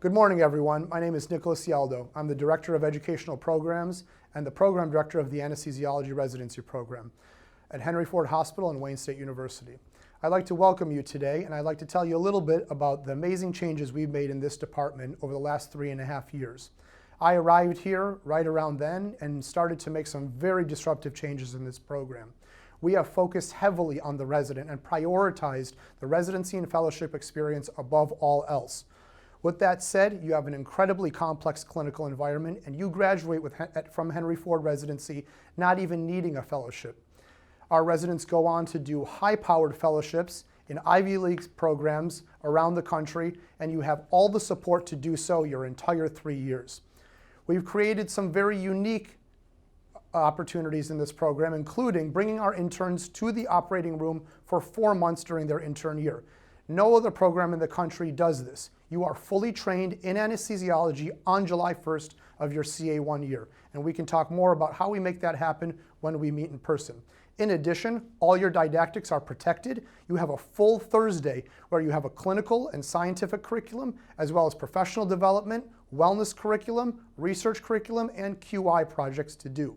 Good morning, everyone. My name is Nicholas Yaldo. I'm the Director of Educational Programs and the Program Director of the Anesthesiology Residency Program at Henry Ford Hospital and Wayne State University. I'd like to welcome you today, and I'd like to tell you a little bit about the amazing changes we've made in this department over the last 3.5 years. I arrived here right around then and started to make some very disruptive changes in this program. We have focused heavily on the resident and prioritized the residency and fellowship experience above all else. With that said, you have an incredibly complex clinical environment, and you graduate from Henry Ford Residency not even needing a fellowship. Our residents go on to do high-powered fellowships in Ivy League programs around the country, and you have all the support to do so your entire 3 years. We've created some very unique opportunities in this program, including bringing our interns to the operating room for 4 months during their intern year. No other program in the country does this. You are fully trained in anesthesiology on July 1st of your CA1 year, and we can talk more about how we make that happen when we meet in person. In addition, all your didactics are protected. You have a full Thursday where you have a clinical and scientific curriculum, as well as professional development, wellness curriculum, research curriculum, and QI projects to do.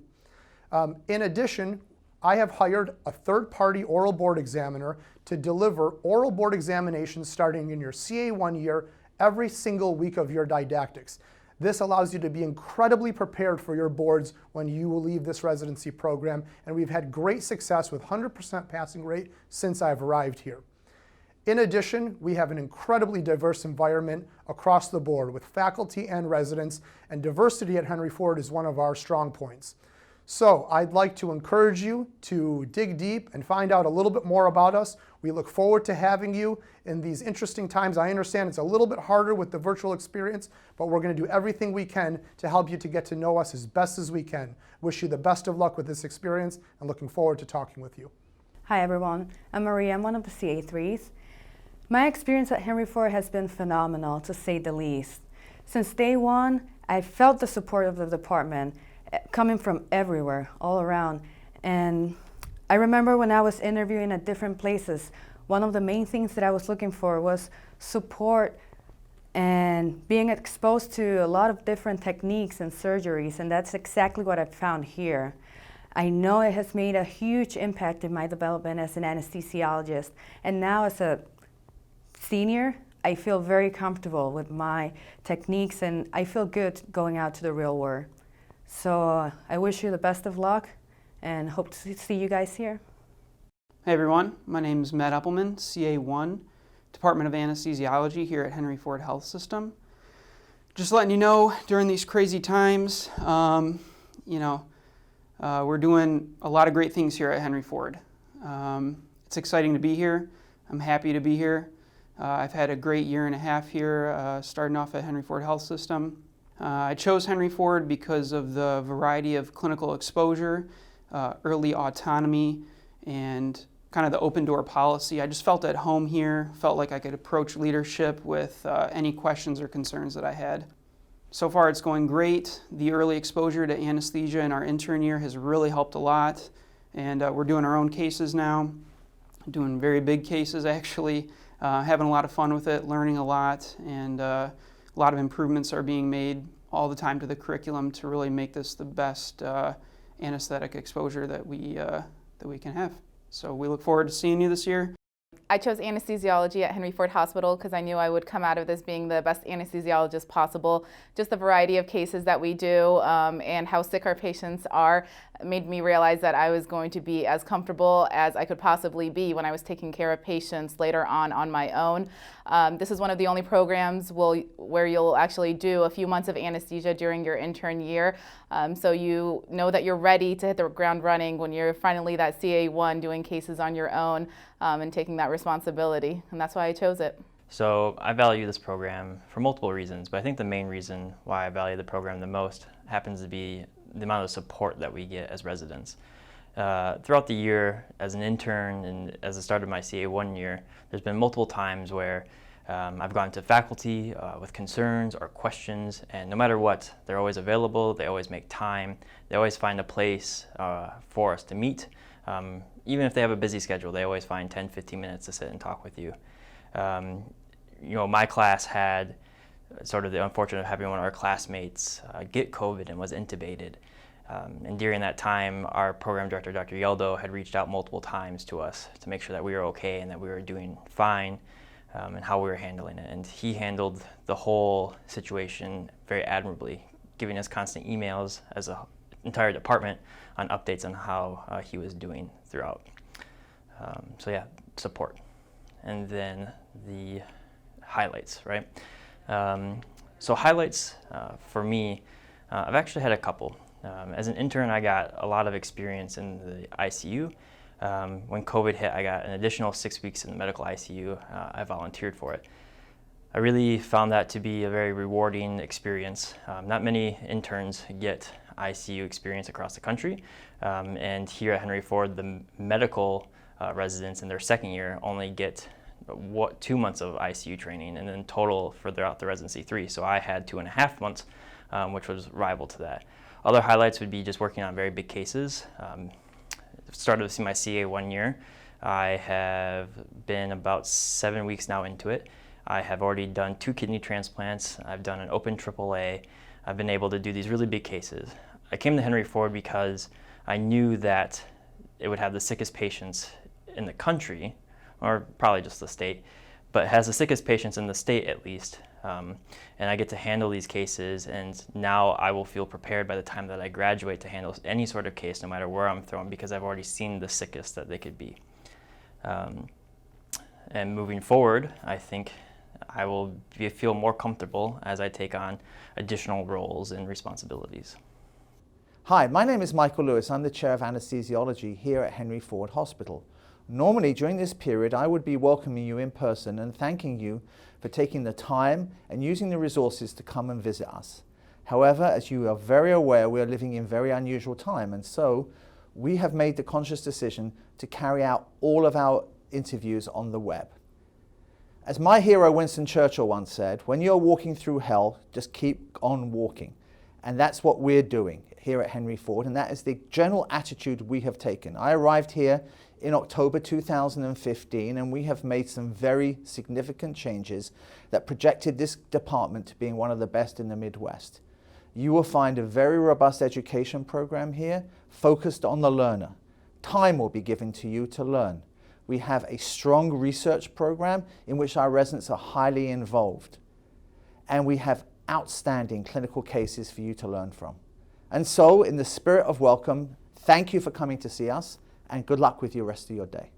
In addition, I have hired a third-party oral board examiner to deliver oral board examinations starting in your CA1 year every single week of your didactics. This allows you to be incredibly prepared for your boards when you will leave this residency program, and we've had great success with 100% passing rate since I've arrived here. In addition, we have an incredibly diverse environment across the board with faculty and residents, and diversity at Henry Ford is one of our strong points. So I'd like to encourage you to dig deep and find out a little bit more about us. We look forward to having you in these interesting times. I understand it's a little bit harder with the virtual experience, but we're going to do everything we can to help you to get to know us as best as we can. Wish you the best of luck with this experience and looking forward to talking with you. Hi everyone, I'm Maria. I'm one of the CA3s. My experience at Henry Ford has been phenomenal, to say the least. Since day one, I felt the support of the department coming from everywhere, all around. And I remember when I was interviewing at different places, one of the main things that I was looking for was support and being exposed to a lot of different techniques and surgeries, and that's exactly what I found here. I know it has made a huge impact in my development as an anesthesiologist, and now as a senior, I feel very comfortable with my techniques and I feel good going out to the real world. So I wish you the best of luck and hope to see you guys here. Hey everyone, my name is Matt Eppelman, CA1, Department of Anesthesiology here at Henry Ford Health System. Just letting you know, during these crazy times, we're doing a lot of great things here at Henry Ford. It's exciting to be here. I'm happy to be here. I've had a great 1.5 years here, starting off at Henry Ford Health System. I chose Henry Ford because of the variety of clinical exposure, early autonomy, and kind of the open door policy. I just felt at home here, felt like I could approach leadership with any questions or concerns that I had. So far it's going great. The early exposure to anesthesia in our intern year has really helped a lot, and we're doing our own cases now, doing very big cases actually, having a lot of fun with it, learning a lot, and a lot of improvements are being made all the time to the curriculum to really make this the best anesthetic exposure that we can have. So we look forward to seeing you this year. I chose anesthesiology at Henry Ford Hospital because I knew I would come out of this being the best anesthesiologist possible. Just the variety of cases that we do and how sick our patients are made me realize that I was going to be as comfortable as I could possibly be when I was taking care of patients later on my own. This is one of the only programs where you'll actually do a few months of anesthesia during your intern year. So you know that you're ready to hit the ground running when you're finally that CA1 doing cases on your own and taking that responsibility. And that's why I chose it. So I value this program for multiple reasons, but I think the main reason why I value the program the most happens to be the amount of support that we get as residents. Throughout the year, as an intern and as the start of my CA1 year, there's been multiple times where I've gone to faculty with concerns or questions, and no matter what, they're always available, they always make time, they always find a place for us to meet. Even if they have a busy schedule, they always find 10-15 minutes to sit and talk with you. My class had sort of the unfortunate of having one of our classmates get COVID and was intubated. And during that time, our program director, Dr. Yeldo, had reached out multiple times to us to make sure that we were okay and that we were doing fine, and how we were handling it. And he handled the whole situation very admirably, giving us constant emails as an entire department on updates on how he was doing throughout. So yeah, support. And then the highlights, right? So highlights for me, I've actually had a couple. As an intern, I got a lot of experience in the ICU. When COVID hit, I got an additional 6 weeks in the medical ICU. I volunteered for it. I really found that to be a very rewarding experience. Not many interns get ICU experience across the country, and here at Henry Ford, the medical residents in their second year only get 2 months of ICU training, and then total for throughout the residency 3. So I had 2.5 months, which was rival to that. Other highlights would be just working on very big cases. Started to see my CA 1 year. I have been about 7 weeks now into it. I have already done 2 kidney transplants. I've done an open AAA. I've been able to do these really big cases. I came to Henry Ford because I knew that it would have the sickest patients in the country, or probably just the state, but it has the sickest patients in the state at least. And I get to handle these cases, and now I will feel prepared by the time that I graduate to handle any sort of case, no matter where I'm thrown, because I've already seen the sickest that they could be. And moving forward, I think I will feel more comfortable as I take on additional roles and responsibilities. Hi, my name is Michael Lewis. I'm the Chair of Anesthesiology here at Henry Ford Hospital. Normally, during this period, I would be welcoming you in person and thanking you for taking the time and using the resources to come and visit us. However, as you are very aware, we are living in very unusual time, and so we have made the conscious decision to carry out all of our interviews on the web. As my hero Winston Churchill once said, when you're walking through hell, just keep on walking. And that's what we're doing here at Henry Ford, and that is the general attitude we have taken. I arrived here in October 2015, and we have made some very significant changes that projected this department to being one of the best in the Midwest. You will find a very robust education program here focused on the learner. Time will be given to you to learn. We have a strong research program in which our residents are highly involved. And we have outstanding clinical cases for you to learn from. And so, in the spirit of welcome, thank you for coming to see us, and good luck with your rest of your day.